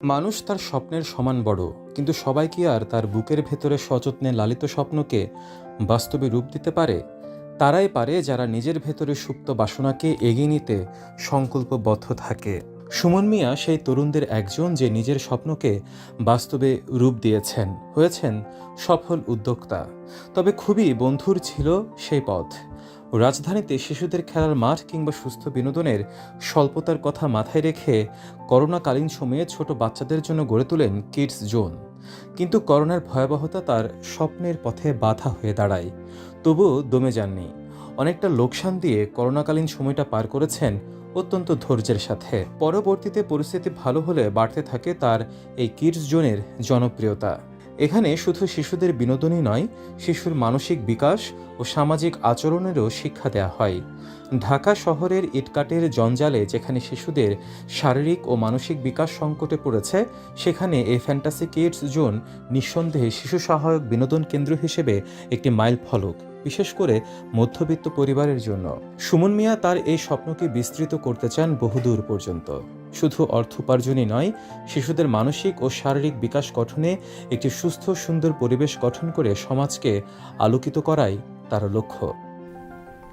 মানুষ তার স্বপ্নের সমান বড়, কিন্তু সবাই কি আর তার বুকের ভেতরে সযত্নে লালিত স্বপ্নকে বাস্তবে রূপ দিতে পারে? তারাই পারে যারা নিজের ভেতরে সুপ্ত বাসনাকে এগিয়ে নিতে সংকল্পবদ্ধ থাকে। সুমন মিয়া সেই তরুণদের একজন, যে নিজের স্বপ্নকে বাস্তবে রূপ দিয়েছেন, হয়েছেন সফল উদ্যোক্তা। তবে খুবই বন্ধুর ছিল সেই পথ। রাজধানীতে শিশুদের খেলার মাঠ কিংবা সুস্থ বিনোদনের স্বল্পতার কথা মাথায় রেখে করোনাকালীন সময়ে ছোট বাচ্চাদের জন্য গড়ে তোলেন কিডস জোন। কিন্তু করোনার ভয়াবহতা তার স্বপ্নের পথে বাধা হয়ে দাঁড়ায়। তবুও দমে যাননি। অনেকটা লোকসান দিয়ে করোনাকালীন সময়টা পার করেছেন অত্যন্ত ধৈর্যের সাথে। পরবর্তীতে পরিস্থিতি ভালো হলে বাড়তে থাকে তার এই কিডস জোনের জনপ্রিয়তা। এখানে শুধু শিশুদের বিনোদনই নয়, শিশুর মানসিক বিকাশ ও সামাজিক আচরণেরও শিক্ষা দেওয়া হয়। ঢাকা শহরের ইটকাটের জঞ্জালে যেখানে শিশুদের শারীরিক ও মানসিক বিকাশ সংকটে পড়েছে, সেখানে এই ফ্যান্টাসি কিডস জোন নিঃসন্দেহে শিশু সহায়ক বিনোদন কেন্দ্র হিসেবে একটি মাইল ফলক, বিশেষ করে মধ্যবিত্ত পরিবারের জন্য। সুমন মিয়া তার এই স্বপ্নকে বিস্তৃত করতে চান বহুদূর পর্যন্ত। শুধু অর্থ উপার্জনই নয়, শিশুদের মানসিক ও শারীরিক বিকাশ গঠনে একটি সুস্থ সুন্দর পরিবেশ গঠন করে সমাজকে আলোকিত করাই তার লক্ষ্য।